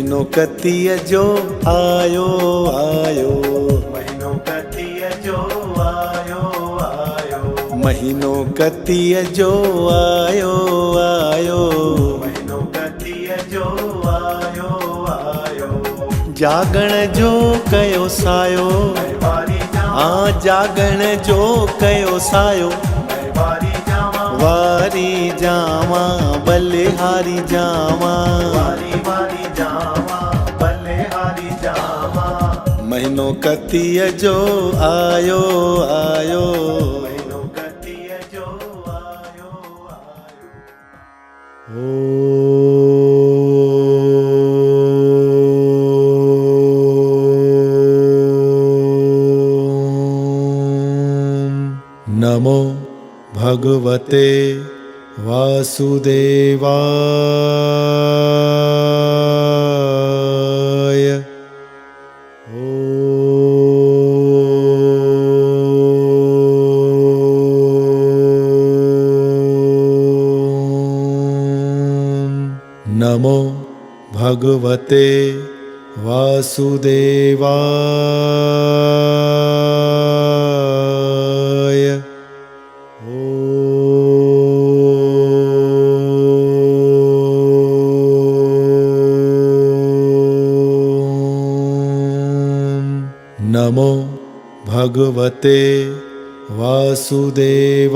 महीनो कतीअ जो आयो आयो, महीनो कतीअ जो आयो आयो, महीनो कतीअ जो आयो आयो, महीनो कतीअ जो आयो आयो। जागण जो कयो सायो, वारी जावा, हाँ जागण जो कयो सायो, वारी जावा, वारी जावा बलिहारी जावा, वारी वारी जावा, बलिहारी जावा। महीनो कतीअ जो आयो आयो, महीनो कतीअ जो आयो आयो। नमो भगवते वासुदेवाय। नमो भगवते वासुदेवाय। नमो भगवते वासुदेवाय।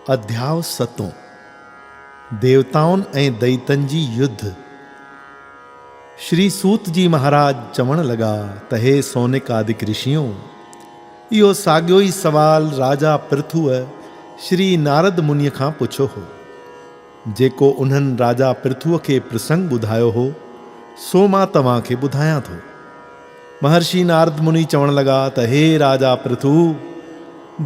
अध्याय 7 देवताउनि ऐं दैतनि जी युद्ध। श्री सूत जी महाराज चवण लगा त हे सौनिक आदिक ऋषियों, इहो साॻियो ई सवाल राजा पृथुअ श्री नारद मुनीअ खां पुछियो हो। जेको उन्हनि राजा पृथुअ खे प्रसंग ॿुधायो हो सो मां तव्हांखे ॿुधायां थो। महर्षि नारद मुनि चवण लगा त हे राजा पृथु,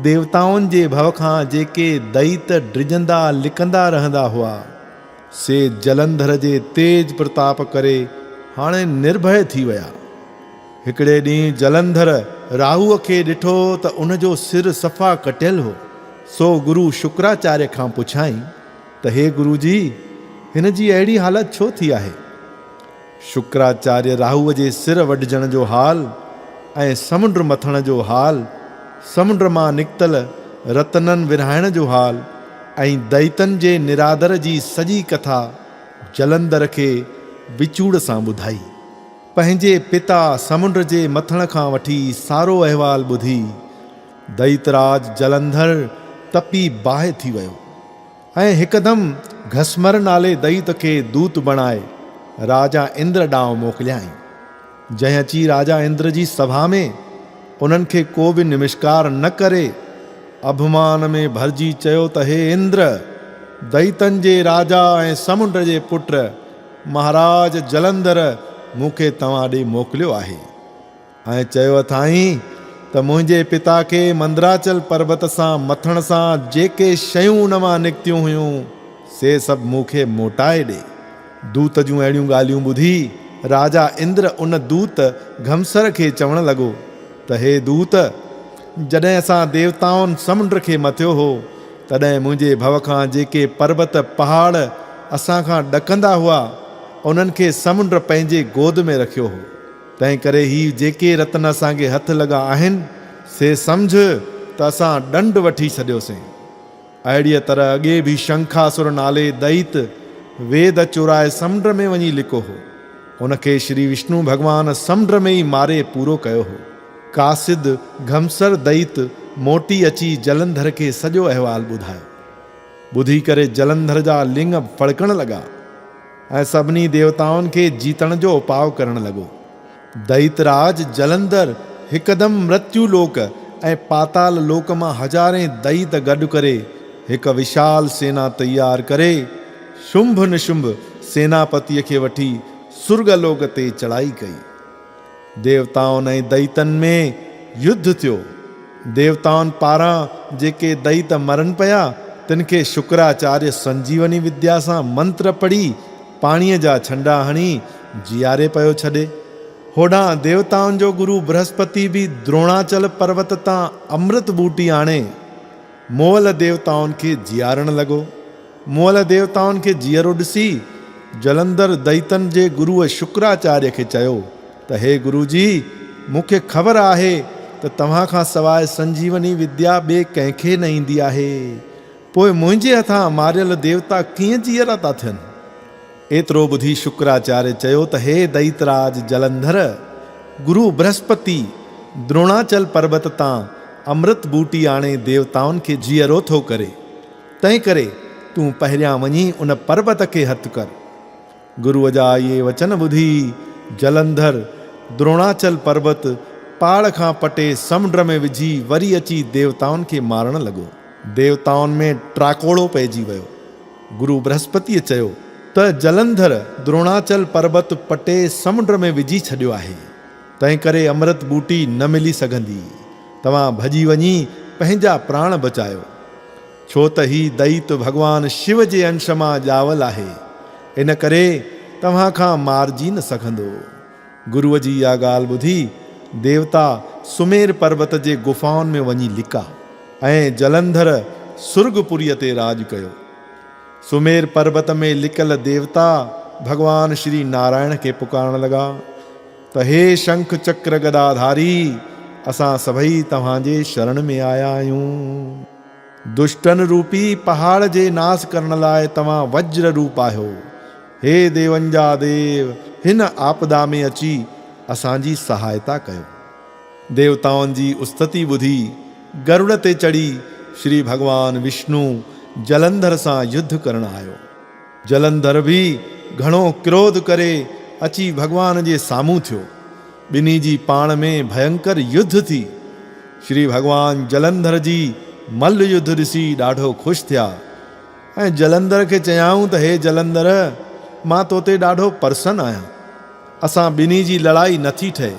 देवताउनि जे भव खां जेके दैत ड्रिजंदा लिकंदा रहंदा हुआ से जलंधर जे तेज प्रताप करे हाणे निर्भय थी विया। हिकिड़े ॾींहुं जलंधर राहुअ खे ॾिठो त उनजो सिर सफ़ा कटियल हो। सो गुरु शुक्राचार्य खां पुछाई त हे गुरुजी, हिन जी अहिड़ी हालत छो थी आहे? शुक्राचार्य राहुअ जे सिर वढजण जो हाल ऐं समुंड मथण जो हाल, समुंड मां निकितल रतननि विरहाइण जो हाल ऐं दैतनि जे निरादर जी सॼी कथा जलंधर खे विचूड़ सां ॿुधाई। पंहिंजे पिता समुंड जे मथण खां वठी सारो अहिवाल ॿुधी दैतराज जलंधर तपी बाहि थी वियो ऐं हिकदमि घसमर नाले दैत खे दूत बणाए राजा इंद्र ॾांहुं मोकिलियाई। जंहिं अची राजा इंद्र जी सभा में उन्हनि खे को बि नमस्कार न करे अभिमान में भरिजी चयो त हे इंद्र, दैतनि जे राजा ऐं समुंड जे पुट महाराज जलंधर मूंखे तव्हां ॾे मोकिलियो आहे ऐं चयो अथाईं त मुंहिंजे पिता खे मंदराचल पर्वत सां मथण सां जेके शयूं उन मां निकितियूं हुयूं से सभु मूंखे मोटाए ॾे। दूत जूं अहिड़ियूं ॻाल्हियूं ॿुधी राजा इंद्र उन दूत घमसर खे चवण लॻो त हे दूत, जॾहिं असां देवताउनि समुंड खे मथियो हो तॾहिं मुंहिंजे भव खां जेके पर्वत पहाड़ असां खां ॾकंदा हुआ उन्हनि खे समुंड पंहिंजे गोद में रखियो हो। तंहिं करे ही जेके रतन असांखे हथ लॻा आहिनि से सम्झ त असां ॾंड वठी छॾियोसीं। अहिड़ीअ तरह अॻे बि शंखासुर नाले दैत वेद चुराए समुंड में वञी लिको हो। उनखे श्री विष्णु भॻवान समुंड में ई मारे पूरो कयो हो। कासिद घमसर दैत मोटी अची जलंधर खे सॼो अहिवाल ॿुधायो। ॿुधी करे जलंधर जा लिंग फड़कण लॻा ऐं सभिनी देवताउनि खे जीतण जो उपाउ करण लॻो। दैतराज जलंधर हिकदमि मृत्यु लोक ऐं पाताल लोक मां हज़ारें दैत गॾु करे हिकु विशाल सेना तैयार करे शुंभ निशुंभ सेनापतिअ खे वठी सुर्गलोक ते चढ़ाई कई। देवताउनि ऐं दैतनि में युद्ध थियो। देवताउनि पारां जेके दैत मरनि पिया तिन खे शुक्राचार्य संजीवनी विद्या सां मंत्र पढ़ी पाणीअ जा छंडा हणी जीआरे पियो छॾे। होॾां देवताउनि जो गुरु बृहस्पति बि द्रोणाचल पर्वत तां अमृत बूटी आणे मोल देवताउनि खे जीआरण लॻो। मोल देवताउनि खे जीअरो ॾिसी जलंधर दैतन जे गुरुअ शुक्राचार्य खे चयो त हे गुरु जी, मूंखे ख़बर आहे त तव्हां खां सवाइ संजीवनी विद्या ॿिए कंहिंखे न ईंदी आहे। पोइ मुंहिंजे हथां मारियल देवता कीअं जीअरा था थियनि? एतिरो ॿुधी शुक्राचार्य चयो त हे दैतराज जलंधर, गुरु बृहस्पति द्रोणाचल पर्वत तां अमृत बूटी आणे देवताउनि खे जीअरो थो करे। तंहिं करे तूं पहिरियां वञी उन पर्वत खे हथु कर। गुरुअ जा इहे वचन ॿुधी जलंधर द्रोणाचल पर्वत पाड़ खां पटे समुंड में विझी वरी अची देवताउनि खे मारण लॻो। देवताउनि में ट्राकोड़ो पइजी वियो। गुरु बृहस्पतिअ चयो त जलंधर द्रोणाचल पर्वत पटे समुंड में विझी छॾियो आहे, तंहिं करे अमृत बूटी न मिली सघंदी। तव्हां भॼी वञी पंहिंजा प्राण बचायो, छो त ही दैत भॻवान शिव जे अंश मां ॼावल आहे, इन करे तव्हां खां मारिजी न सघंदो। गुरुअ जी इहा ॻाल्हि ॿुधी देवता सुमेर पर्वत जे गुफ़ाउनि में वञी लिका ऐं जलंधर सुर्गपुरीअ ते राज कयो। सुमेर पर्वत में लिकल देवता भगवान श्री नारायण खे पुकारण लॻा त हे शंख चक्र गदाधारी, असां सभई तव्हांजे शरण में आया आहियूं। दुष्टन रूपी पहाड़ जे नाश करण लाइ तव्हां वज्र रूप आहियो। हे देवनि जा देव, हिन आपदा में अची असांजी सहायता कयो। देवताउनि जी उस्तति ॿुधी गरुड़ ते चढ़ी श्री भगवान विष्णु जलंधर सां युद्ध करण आयो। जलंधर बि घणो क्रोध करे अची भगवान जे साम्हूं थियो। ॿिन्ही जी पाण में भयंकर युद्ध थी। श्री भगवान जलंधर जी मल्ल युद्ध ॾिसी ॾाढो ख़ुशि थिया ऐं जलंधर खे चयाऊं त हे जलंधर, मां तोते ॾाढो प्रसन्न आहियां। असां ॿिन्ही जी लड़ाई नथी ठहे,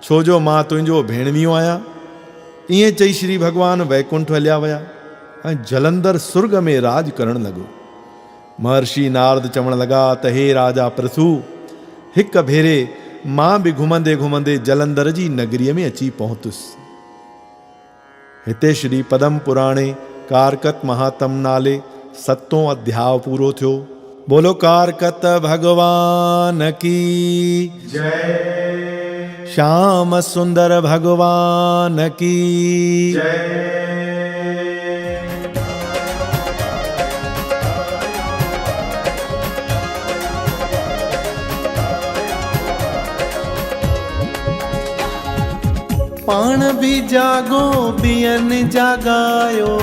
छो जो मां तुंहिंजो भेणवियो आहियां। ईअं चई श्री भगवान वैकुंठ हलिया विया ऐं जलंधर सुर्ग में राज करण लॻो। महर्षि नारद चवण लॻा त हे राजा पृथु, हिक भेरे मां बि घुमंदे घुमंदे जलंधर जी नगरीअ में अची पहुतुसि। हिते श्री पदम पुराणे कारकत महात्म नाले 7 अध्याय पूरो थियो। बोलो कारकत भगवान की जय। श्याम सुंदर भगवान की जय। पाण भी जागो बियन जागायो,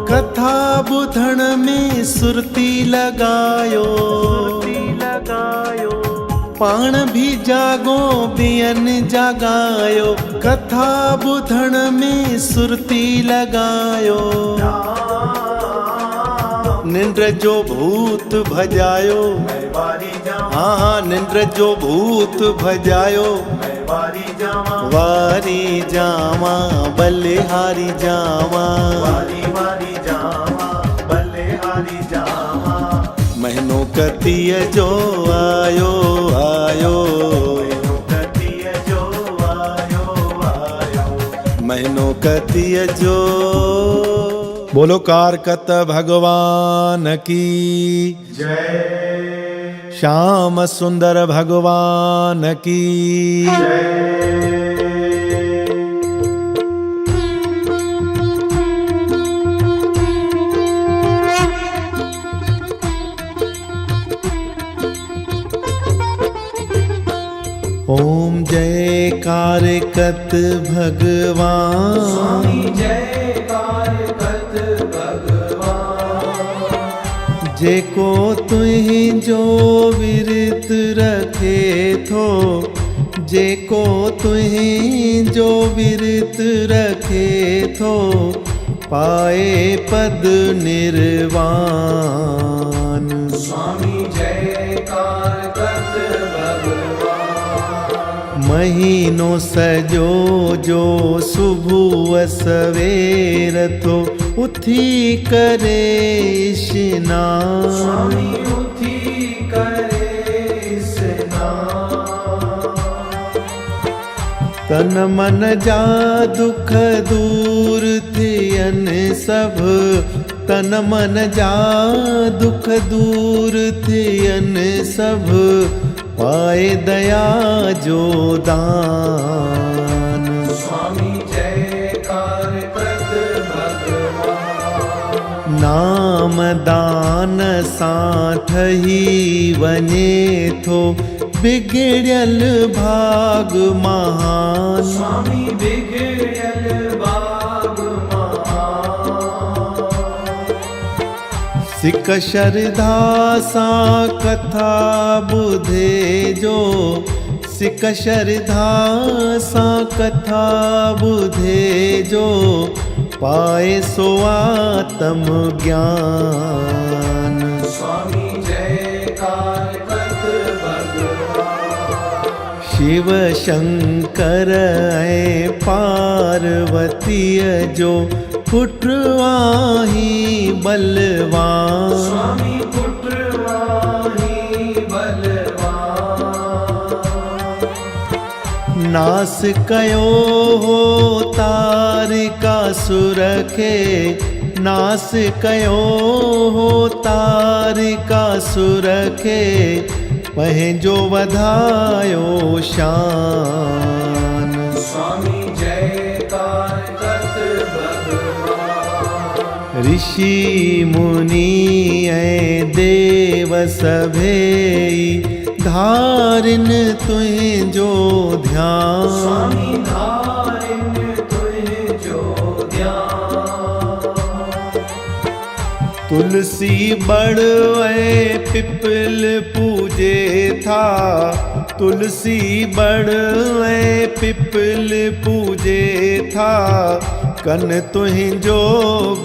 कथा ॿुधण में सुरती लगायो। पाण भी जागो बियन जागायो, कथा ॿुधण में सुरती लगायो। निंड जो भूत भजायो, हाँ निंड जो भूत भजायो। वारी जावा बलिहारी जावा, महीनो कतीअ जो आयो आयो, महीनो कतीअ जो। बोलो कारकत भगवान की जय। श्याम सुंदर भगवान की ओम जय कारकत भगवान, स्वामी जय कारकत भगवान। जेको तुंहिंजो विरत रखे थो, जेको तुंहिंजो विरत रखे थो, पाए पद निर्वाण। स्वामी जय कारकत भगवान। महीनो सजो जो सुबुह सवेर थो उथी करे स्नान। स्वामी उथी करे स्नान। त तन मन जा दुख दूर थियन सब, तन मन जा दुख दूर थियन सब, पाए दया जो दान। स्वामी जयकार करत भगवान। नाम दान साठही वने थो, बिगड़ल भाग महान। स्वामी बिगड़ल भाग महान। सिक श्रद्धा सा कथा बुधे जो, सिक श्रद्धा सा कथा बुधे जो, पाए सो आत्म ज्ञान। स्वामी जयकार करत भगवान। शिव शंकर ऐं पार्वती जो, पुत्र आही बलवान। स्वामी पुत्र वाही बलवान। नास कयो हो तारिकासुर खे, नास कयो हो तारिकासुर खे, पंहिंजो वधायो शान। स्वामी जयकार करत भगवान। ऋषि मुनि ऐं देव सभेई, धारिन तुंहिंजो ध्यान। स्वामी धारिन तुंहिंजो ध्यान। तुलसी बड़ ऐं पिपल पूजे था, तुलसी बड़ ऐं पिपल पूजे था, कन तुंहिंजो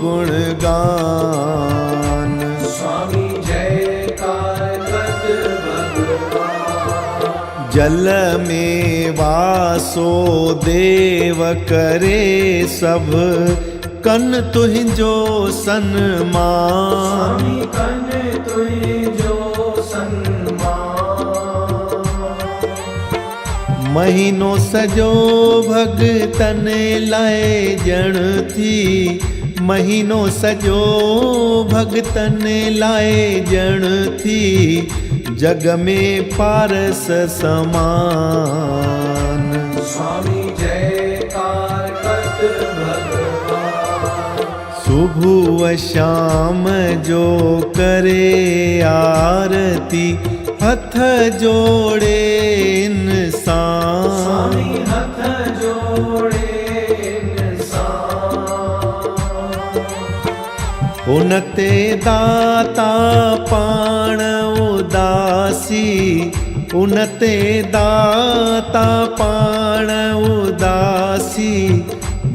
गुणगान। स्वामी जयकार करत भगवान। जल में वासो देव करे सब, कन तुंहिंजो सन्मान। स्वामी कन तुंहिंजो सन्मान। महीनो सजो भगतन लाइ ॼण थी, महीनो सजो भगतन लाइ ॼण थी, जग में पारस समान। स्वामी जयकार करत भगवान। सुबह शाम जो करे आरती, हथ जोड़े इंसान। स्वामी हथ जोड़े इंसान। उन ते दाता पाण उदासी, उन ते दाता पाण उदासी,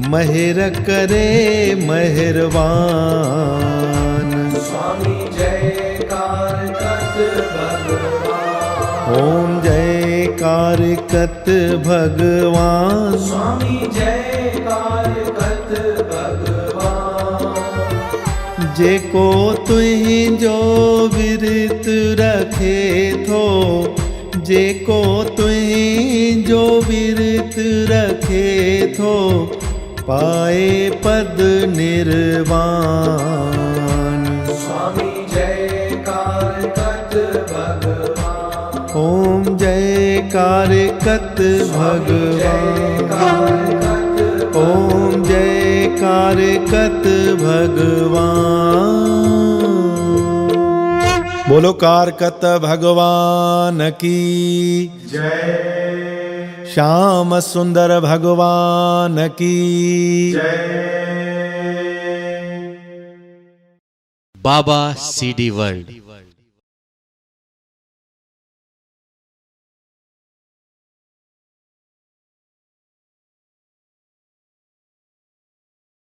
महिर करे मेहरबान। स्वामी जयकार करत भगवान। ओम जयकार कत भगवान। स्वामी जयकार करत भगवान। जेको तुंहिंजो विरत रखे थो, जेको तुंहिंजो विरत रखे थो, पाए पद निर्वाण। स्वामी जयकार करत भगवान। ओम जयकार कत भगवान। ओम जयकार कत भगवान। बोलो कारकत भगवान की जय। श्याम सुंदर भगवान की जय। बाबा CD वर्ल्ड